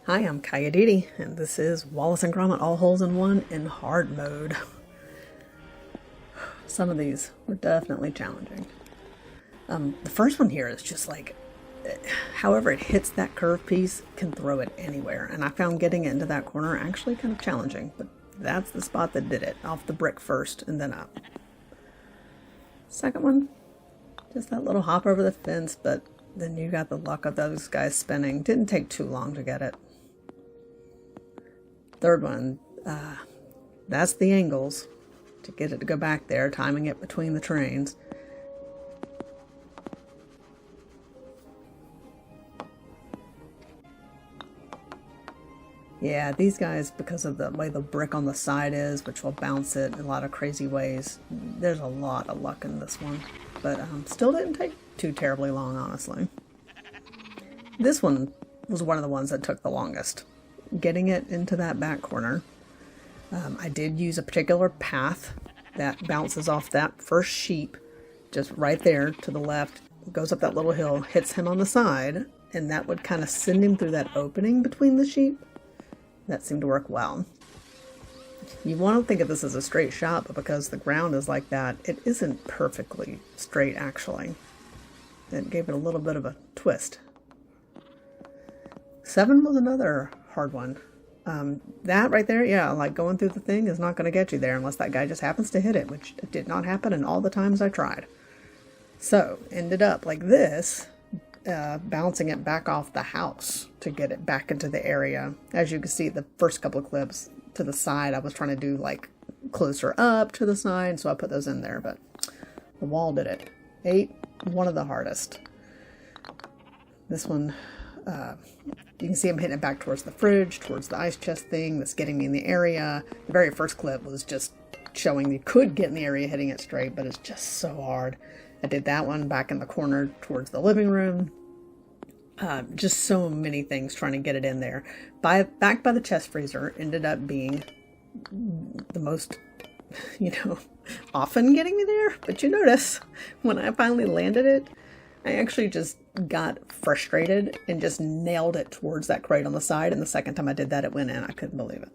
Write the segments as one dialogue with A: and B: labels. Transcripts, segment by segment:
A: Hi, I'm Kayaditi, and this is Wallace and Gromit All Holes in One in hard mode. Some of these were definitely challenging. The first one here is just like, however it hits that curve piece, can throw it anywhere, and I found getting into that corner actually kind of challenging, but that's the spot that did it, off the brick first and then up. Second one, just that little hop over the fence, but then you got the luck of those guys spinning. Didn't take too long to get it. Third one, that's the angles to get it to go back there, timing it between the trains. Yeah, these guys, because of the way the brick on the side is, which will bounce it in a lot of crazy ways, there's a lot of luck in this one. But still didn't take too terribly long, honestly. This one was one of the ones that took the longest. Getting it into that back corner. I did use a particular path that bounces off that first sheep, just right there to the left, goes up that little hill, hits him on the side, and that would kind of send him through that opening between the sheep. That seemed to work well. You want to think of this as a straight shot, but because the ground is like that, it isn't perfectly straight actually. It gave it a little bit of a twist. 7 was another hard one. That right there, yeah, like going through the thing is not going to get you there unless that guy just happens to hit it, which did not happen in all the times I tried. So, ended up like this, bouncing it back off the house to get it back into the area. As you can see, the first couple of clips to the side, I was trying to do like closer up to the side, so I put those in there, but the wall did it. 8, one of the hardest. This one, you can see I'm hitting it back towards the fridge, towards the ice chest thing that's getting me in the area. The very first clip was just showing you could get in the area hitting it straight, but it's just so hard. I did that one back in the corner towards the living room. Just so many things trying to get it in there. Back by the chest freezer ended up being the most, often getting me there. But you notice when I finally landed it, I actually just got frustrated and just nailed it towards that crate on the side. And the second time I did that, it went in. I couldn't believe it.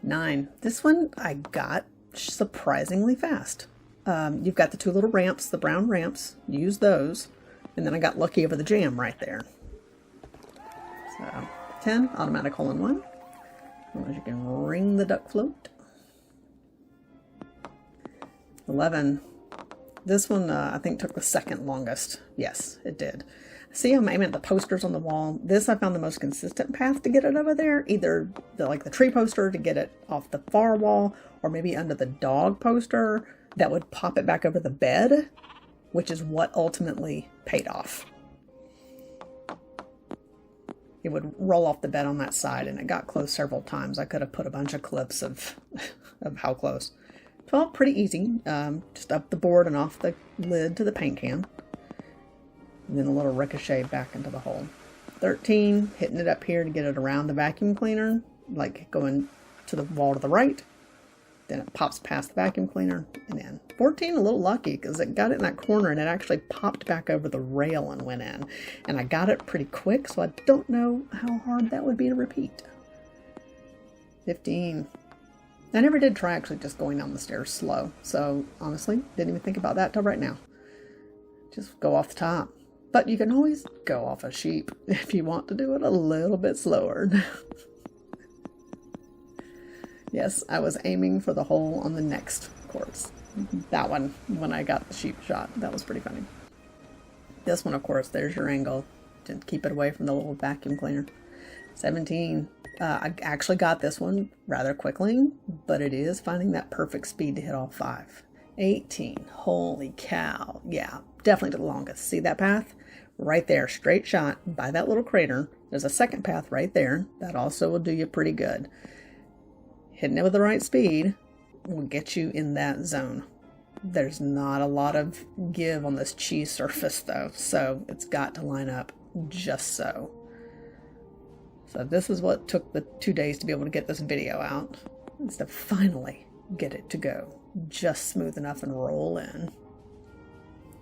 A: 9. This one I got surprisingly fast. You've got the 2 little ramps, the brown ramps. Use those. And then I got lucky over the jam right there. So, 10, automatic hole-in-one. As you can ring the duck float. 11. This one, I think, took the second longest. Yes, it did. See, I'm aiming at the posters on the wall. This, I found the most consistent path to get it over there. Either the tree poster to get it off the far wall, or maybe under the dog poster that would pop it back over the bed, which is what ultimately paid off. It would roll off the bed on that side, and it got close several times. I could have put a bunch of clips of how close. 12, pretty easy. Just up the board and off the lid to the paint can. And then a little ricochet back into the hole. 13, hitting it up here to get it around the vacuum cleaner, like going to the wall to the right. Then it pops past the vacuum cleaner and in. 14, a little lucky because it got it in that corner and it actually popped back over the rail and went in. And I got it pretty quick, so I don't know how hard that would be to repeat. 15. I never did try actually just going down the stairs slow. So honestly, didn't even think about that till right now. Just go off the top. But you can always go off a sheep if you want to do it a little bit slower. Yes, I was aiming for the hole on the next course. That one, when I got the sheep shot, that was pretty funny. This one, of course, there's your angle. To keep it away from the little vacuum cleaner. 17. I actually got this one rather quickly, but it is finding that perfect speed to hit all 5. 18. Holy cow. Yeah, definitely the longest. See that path? Right there, straight shot by that little crater. There's a second path right there. That also will do you pretty good. Hitting it with the right speed will get you in that zone. There's not a lot of give on this cheese surface though, so it's got to line up just so. So this is what took the 2 days to be able to get this video out, is to finally get it to go just smooth enough and roll in.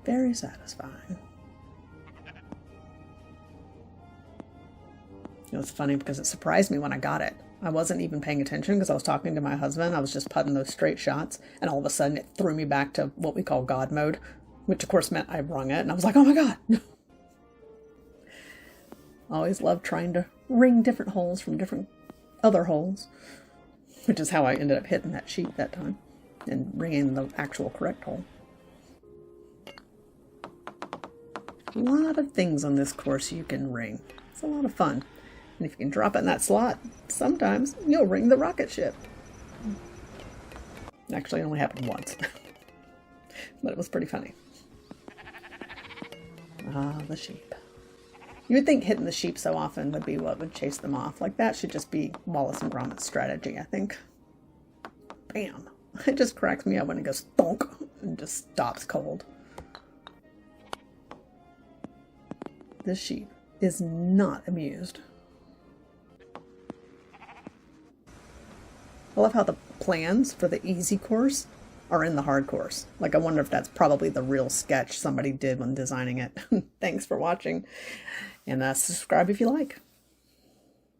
A: Very satisfying. It was funny because it surprised me when I got it. I wasn't even paying attention because I was talking to my husband. I was just putting those straight shots, and all of a sudden it threw me back to what we call God mode, which of course meant I rung it, and I was like, oh my God. Always loved trying to ring different holes from different other holes, which is how I ended up hitting that sheep that time and ringing the actual correct hole. A lot of things on this course you can ring. It's a lot of fun. And if you can drop it in that slot, sometimes you'll ring the rocket ship. Actually, it only happened once. But it was pretty funny. Ah, the sheep. You would think hitting the sheep so often would be what would chase them off. Like, that should just be Wallace and Gromit's strategy, I think. Bam. It just cracks me up when it goes thonk and just stops cold. This sheep is not amused. I love how the plans for the easy course are in the hard course. Like, I wonder if that's probably the real sketch somebody did when designing it. Thanks for watching, and subscribe if you like.